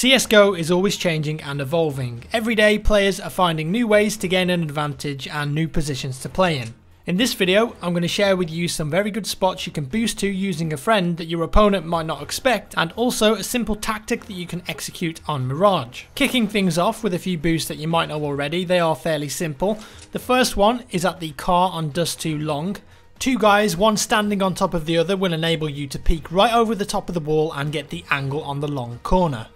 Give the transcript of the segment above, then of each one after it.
CSGO is always changing and evolving. Every day players are finding new ways to gain an advantage and new positions to play in. In this video, I'm going to share with you some very good spots you can boost to using a friend that your opponent might not expect, and also a simple tactic that you can execute on Mirage. Kicking things off with a few boosts that you might know already, they are fairly simple. The first one is at the car on Dust 2 long. Two guys, one standing on top of the other, will enable you to peek right over the top of the wall and get the angle on the long corner.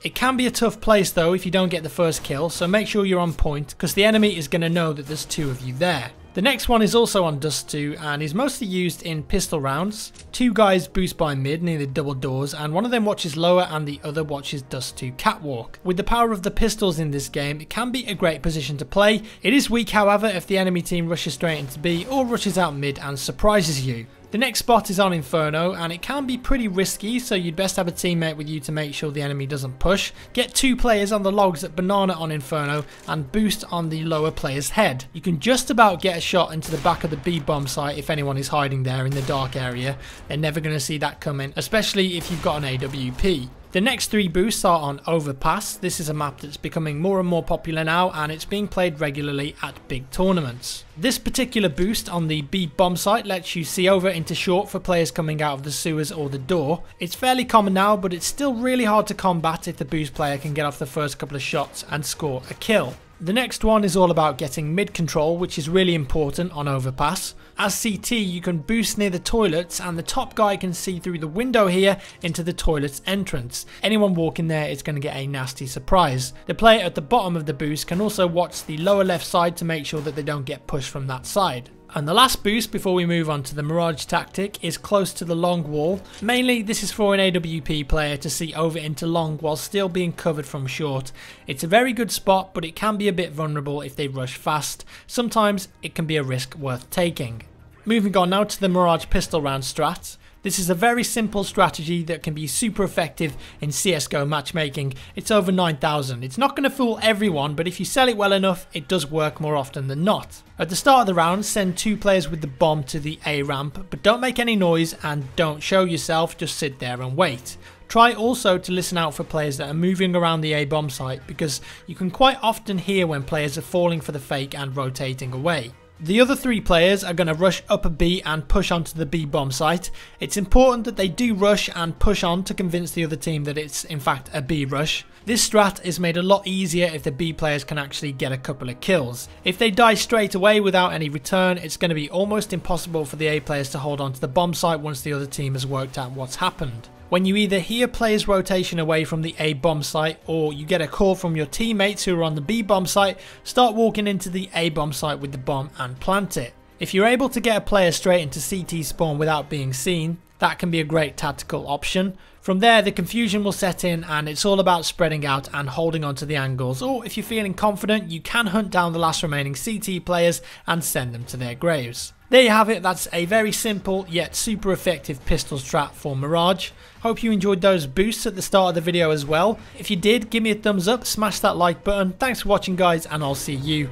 It can be a tough place though if you don't get the first kill, so make sure you're on point because the enemy is going to know that there's two of you there. The next one is also on Dust 2 and is mostly used in pistol rounds. Two guys boost by mid near the double doors and one of them watches lower and the other watches Dust 2 catwalk. With the power of the pistols in this game, it can be a great position to play. It is weak however if the enemy team rushes straight into B or rushes out mid and surprises you. The next spot is on Inferno and it can be pretty risky, so you'd best have a teammate with you to make sure the enemy doesn't push. Get two players on the logs at Banana on Inferno and boost on the lower player's head. You can just about get a shot into the back of the B bomb site if anyone is hiding there in the dark area. They're never going to see that coming, especially if you've got an AWP. The next three boosts are on Overpass. This is a map that's becoming more and more popular now and it's being played regularly at big tournaments. This particular boost on the B bomb site lets you see over into short for players coming out of the sewers or the door. It's fairly common now, but it's still really hard to combat if the boost player can get off the first couple of shots and score a kill. The next one is all about getting mid control, which is really important on Overpass. As CT, you can boost near the toilets and the top guy can see through the window here into the toilet's entrance. Anyone walking there is going to get a nasty surprise. The player at the bottom of the boost can also watch the lower left side to make sure that they don't get pushed from that side. And the last boost before we move on to the Mirage tactic is close to the long wall. Mainly this is for an AWP player to see over into long while still being covered from short. It's a very good spot, but it can be a bit vulnerable if they rush fast. Sometimes it can be a risk worth taking. Moving on now to the Mirage pistol round strat. This is a very simple strategy that can be super effective in CSGO matchmaking. It's over 9,000. It's not going to fool everyone, but if you sell it well enough, it does work more often than not. At the start of the round, send two players with the bomb to the A ramp, but don't make any noise and don't show yourself, just sit there and wait. Try also to listen out for players that are moving around the A bomb site because you can quite often hear when players are falling for the fake and rotating away. The other three players are going to rush up a B and push onto the B bomb site. It's important that they do rush and push on to convince the other team that it's in fact a B rush. This strat is made a lot easier if the B players can actually get a couple of kills. If they die straight away without any return, it's going to be almost impossible for the A players to hold on to the bomb site once the other team has worked out what's happened. When you either hear players rotation away from the A bomb site or you get a call from your teammates who are on the B bomb site, start walking into the A bomb site with the bomb and plant it. If you're able to get a player straight into CT spawn without being seen, that can be a great tactical option. From there the confusion will set in and it's all about spreading out and holding on to the angles, or if you're feeling confident you can hunt down the last remaining CT players and send them to their graves. There you have it, that's a very simple yet super effective pistol strat for Mirage. Hope you enjoyed those boosts at the start of the video as well. If you did, give me a thumbs up, smash that like button. Thanks for watching guys and I'll see you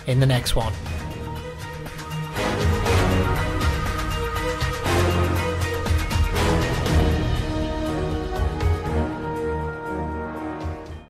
in the next one.